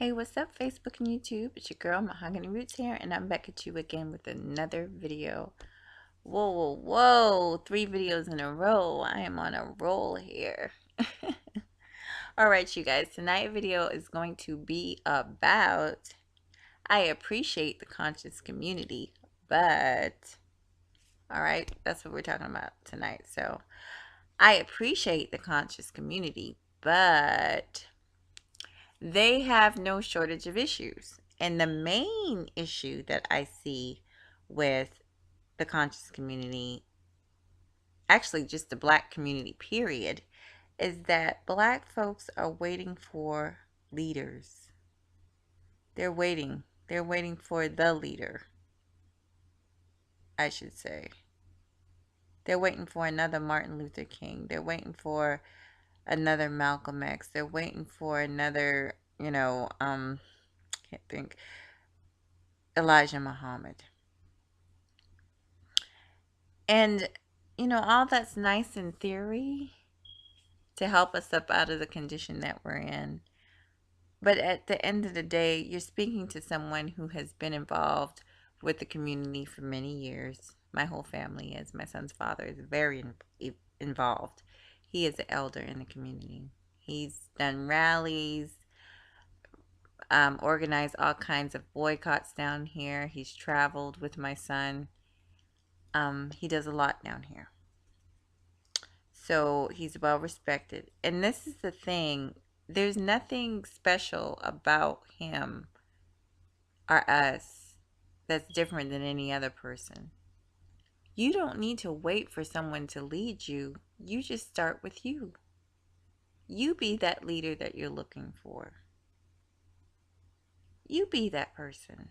Hey, what's up, Facebook and YouTube? It's your girl, Mahogany Roots here, and I'm back at you again with another video. Whoa, whoa, whoa! 3 videos in a row. I am on a roll here. Alright, you guys, tonight's video is going to be about I appreciate the conscious community, but alright, that's what we're talking about tonight. So, I appreciate the conscious community, but they have no shortage of issues. And the main issue that I see with the conscious community, actually just the black community, period, is that black folks are waiting for leaders. They're waiting. They're waiting for the leader, I should say. They're waiting for another Martin Luther King. They're waiting for another Malcolm X. They're waiting for another, can't think, Elijah Muhammad. And, all that's nice in theory to help us up out of the condition that we're in. But at the end of the day, you're speaking to someone who has been involved with the community for many years. My whole family is. My son's father is very involved. He is an elder in the community. He's done rallies, organized all kinds of boycotts down here. He's traveled with my son. He does a lot down here. So he's well respected. And this is the thing, there's nothing special about him or us that's different than any other person. You don't need to wait for someone to lead you. You just start with you. You be that leader that you're looking for. You be that person.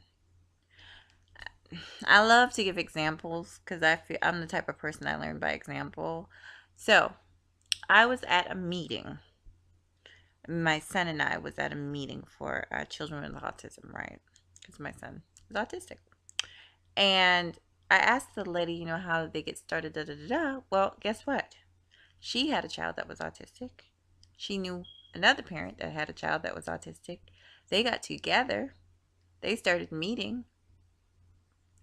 I love to give examples because I feel I'm the type of person I learn by example. So, I was at a meeting. My son and I was at a meeting for children with autism, right? Because my son is autistic. And I asked the lady, how they get started, da da da da. Well, guess what? She had a child that was autistic. She knew another parent that had a child that was autistic. They got together. They started meeting.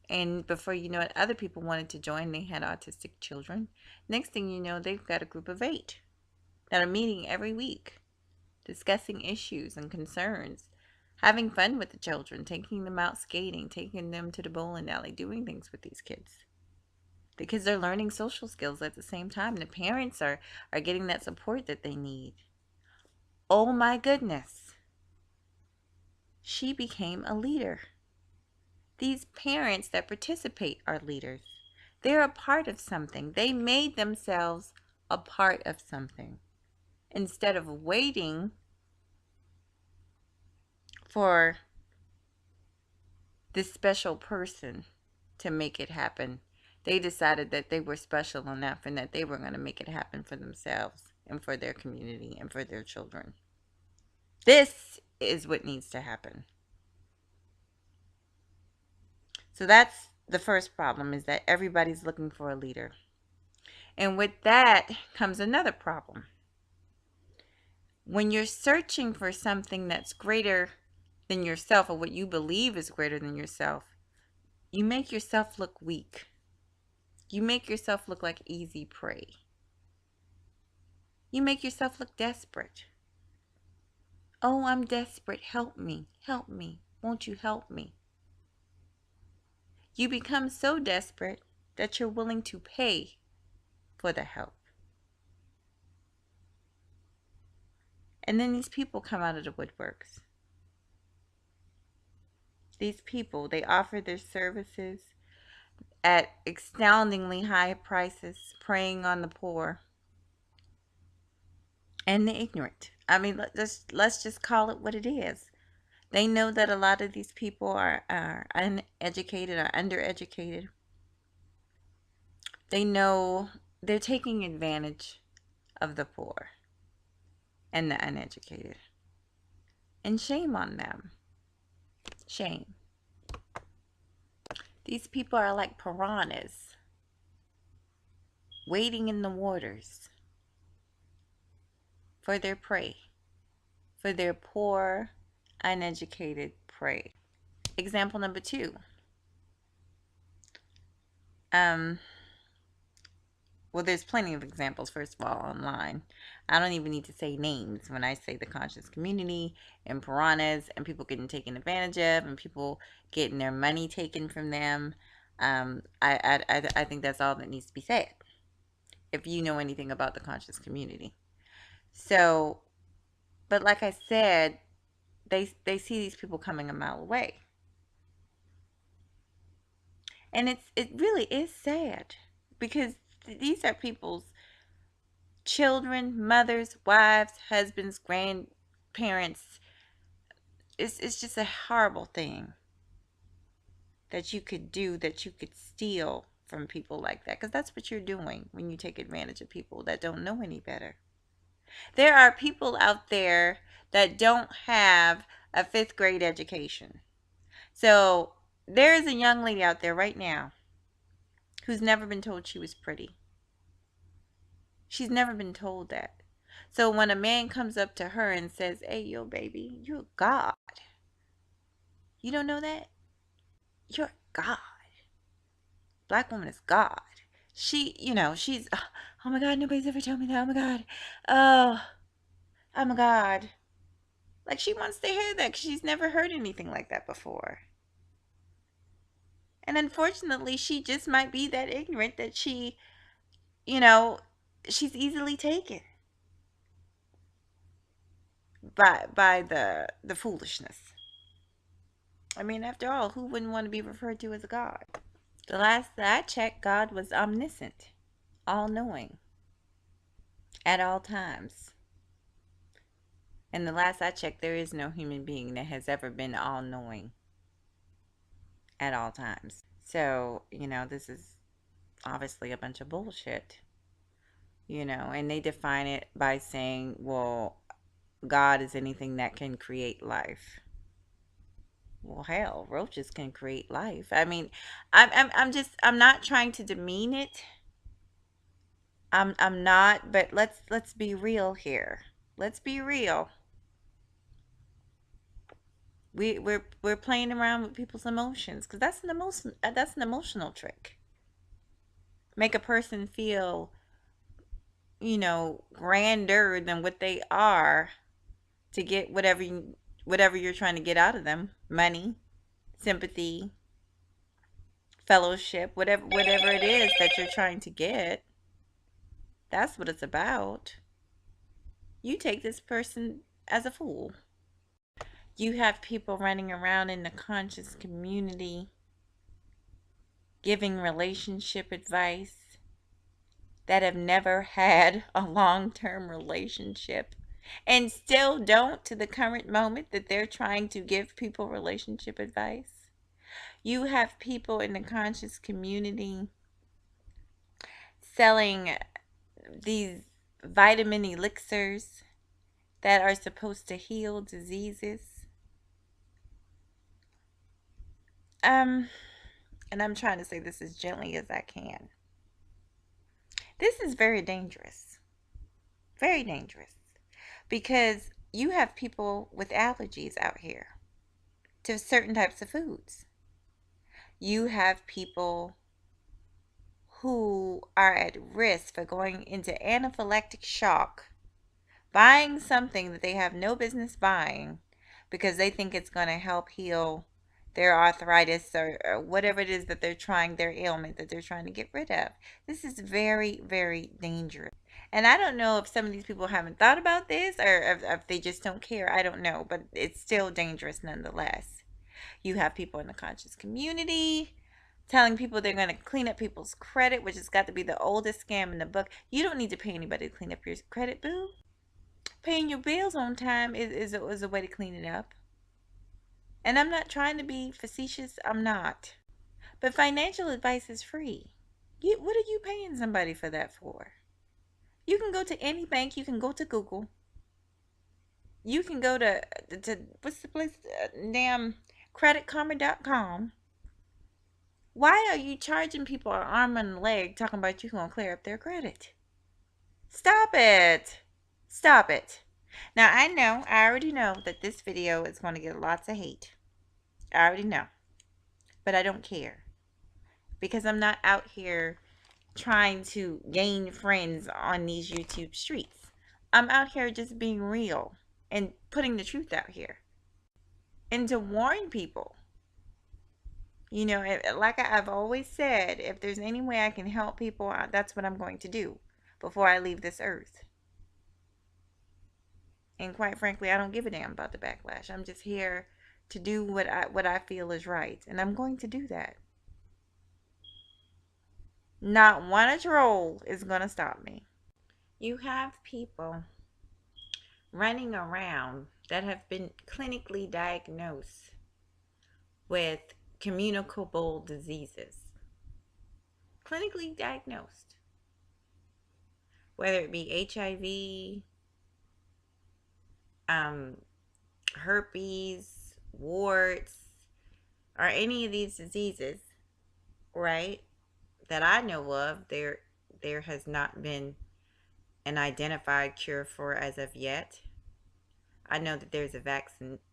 And before you know it, other people wanted to join. They had autistic children. Next thing you know, they've got a group of 8 that are meeting every week, discussing issues and concerns, having fun with the children, taking them out skating, taking them to the bowling alley, doing things with these kids. The kids are learning social skills at the same time. The parents are getting that support that they need. Oh my goodness. She became a leader. These parents that participate are leaders. They're a part of something. They made themselves a part of something. Instead of waiting for this special person to make it happen, they decided that they were special enough and that they were going to make it happen for themselves and for their community and for their children. This is what needs to happen. So that's the first problem, is that everybody's looking for a leader. And with that comes another problem. When you're searching for something that's greater than yourself, or what you believe is greater than yourself, you make yourself look weak. You make yourself look like easy prey. You make yourself look desperate. Oh, I'm desperate. Help me. Help me. Won't you help me? You become so desperate that you're willing to pay for the help. And then these people come out of the woodworks. These people, they offer their services at astoundingly high prices, preying on the poor and the ignorant. I mean, let's just call it what it is. They know that a lot of these people are uneducated or undereducated. They know they're taking advantage of the poor and the uneducated. And shame on them. Shame. These people are like piranhas waiting in the waters for their prey, for their poor, uneducated prey. Example number two. Um, well, there's plenty of examples, first of all, online. I don't even need to say names when I say the conscious community and piranhas and people getting taken advantage of and people getting their money taken from them. I think that's all that needs to be said if you know anything about the conscious community. So, but like I said, they see these people coming a mile away. And it really is sad because these are people's children, mothers, wives, husbands, grandparents. It's just a horrible thing that you could do, that you could steal from people like that, because that's what you're doing when you take advantage of people that don't know any better. There are people out there that don't have a fifth grade education. So there is a young lady out there right now who's never been told she was pretty. She's never been told that. So when a man comes up to her and says, "Hey, yo, baby, you're God." You don't know that? You're God. Black woman is God. She's, oh my God, nobody's ever told me that. Oh my God. Oh, oh my God. Like she wants to hear that because she's never heard anything like that before. And unfortunately, she just might be that ignorant that you know, she's easily taken by the foolishness. I mean, after all, who wouldn't want to be referred to as a god? The last that I checked, God was omniscient, all knowing, at all times. And the last I checked, there is no human being that has ever been all knowing at all times. So, this is obviously a bunch of bullshit, and they define it by saying, well, God is anything that can create life. Well, hell, roaches can create life. I mean, I'm not trying to demean it. I'm not, but let's be real here. Let's be real. We're playing around with people's emotions because that's an emotional trick. Make a person feel, grander than what they are to get whatever you're trying to get out of them. Money, sympathy, fellowship, whatever it is that you're trying to get. That's what it's about. You take this person as a fool. You have people running around in the conscious community giving relationship advice that have never had a long-term relationship and still don't to the current moment that they're trying to give people relationship advice. You have people in the conscious community selling these vitamin elixirs that are supposed to heal diseases. And I'm trying to say this as gently as I can. This is very dangerous. Very dangerous. Because you have people with allergies out here to certain types of foods. You have people who are at risk for going into anaphylactic shock, buying something that they have no business buying because they think it's going to help heal their arthritis or whatever it is that they're trying, their ailment that they're trying to get rid of. This is very, very dangerous. And I don't know if some of these people haven't thought about this or if they just don't care. I don't know, but it's still dangerous nonetheless. You have people in the conscious community telling people they're going to clean up people's credit, which has got to be the oldest scam in the book. You don't need to pay anybody to clean up your credit, boo. Paying your bills on time is a way to clean it up. And I'm not trying to be facetious. I'm not. But financial advice is free. What are you paying somebody for that for? You can go to any bank. You can go to Google. You can go to what's the place? Damn, creditkarma.com. Why are you charging people an arm and a leg talking about you going to clear up their credit? Stop it. Stop it. Now, I already know that this video is going to get lots of hate. I already know. But I don't care. Because I'm not out here trying to gain friends on these YouTube streets. I'm out here just being real and putting the truth out here. And to warn people. You know, like I've always said, if there's any way I can help people, that's what I'm going to do before I leave this earth. And quite frankly, I don't give a damn about the backlash. I'm just here to do what I feel is right, and I'm going to do that. Not one troll is going to stop me. You have people running around that have been clinically diagnosed with communicable diseases. Clinically diagnosed. Whether it be HIV, herpes, warts, or any of these diseases, right? That I know of, there has not been an identified cure for as of yet. I know that there's a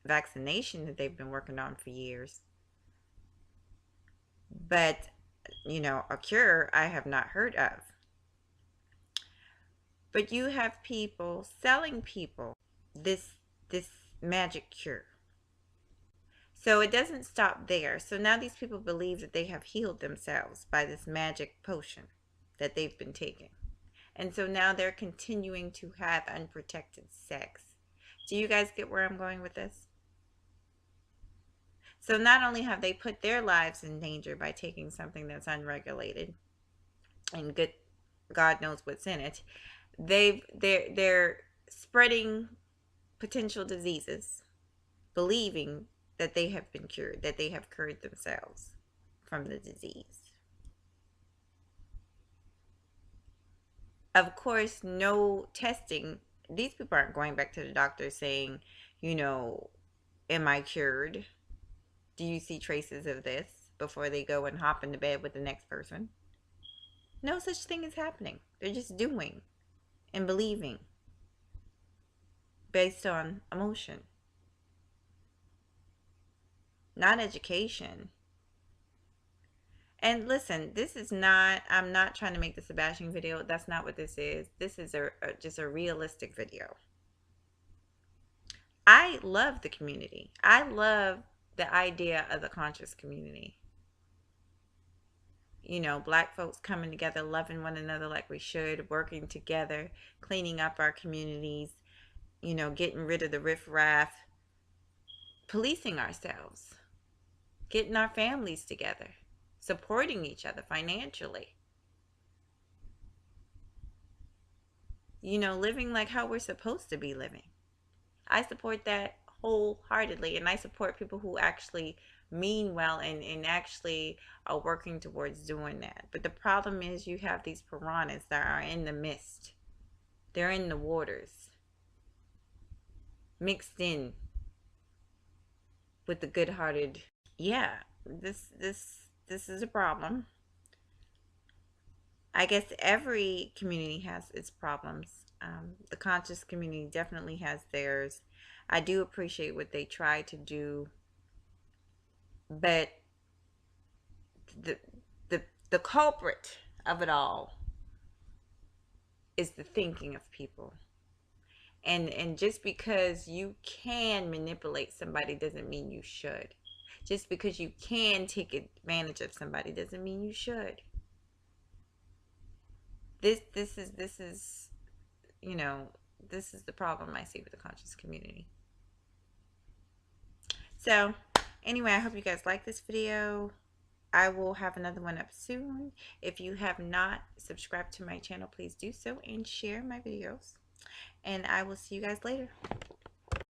vaccination that they've been working on for years. But, you know, a cure I have not heard of. But you have people selling people this magic cure. So it doesn't stop there. So now these people believe that they have healed themselves by this magic potion that they've been taking. And so now they're continuing to have unprotected sex. Do you guys get where I'm going with this? So not only have they put their lives in danger by taking something that's unregulated and good, God knows what's in it, they're spreading potential diseases, believing that they have been cured, that they have cured themselves from the disease. Of course, no testing. These people aren't going back to the doctor saying, you know, am I cured? Do you see traces of this? Before they go and hop into bed with the next person. No such thing is happening. They're just doing and believing based on emotion, not education. And listen, this is not, I'm not trying to make this a bashing video. That's not what this is. This is just a realistic video. I love the community. I love the idea of the conscious community. You know, Black folks coming together, loving one another like we should, working together, cleaning up our communities, you know, getting rid of the riffraff, policing ourselves, getting our families together, supporting each other financially. You know, living like how we're supposed to be living. I support that wholeheartedly, and I support people who actually mean well and actually are working towards doing that. But the problem is you have these piranhas that are in the mist. They're in the waters, mixed in with the good-hearted. Yeah, this is a problem. I guess every community has its problems. The conscious community definitely has theirs. I do appreciate what they try to do, but the the culprit of it all is the thinking of people. And just because you can manipulate somebody doesn't mean you should. Just because you can take advantage of somebody doesn't mean you should. This is you know, this is the problem I see with the conscious community. So anyway, I hope you guys like this video. I will have another one up soon. If you have not subscribed to my channel, please do so and share my videos. And I will see you guys later.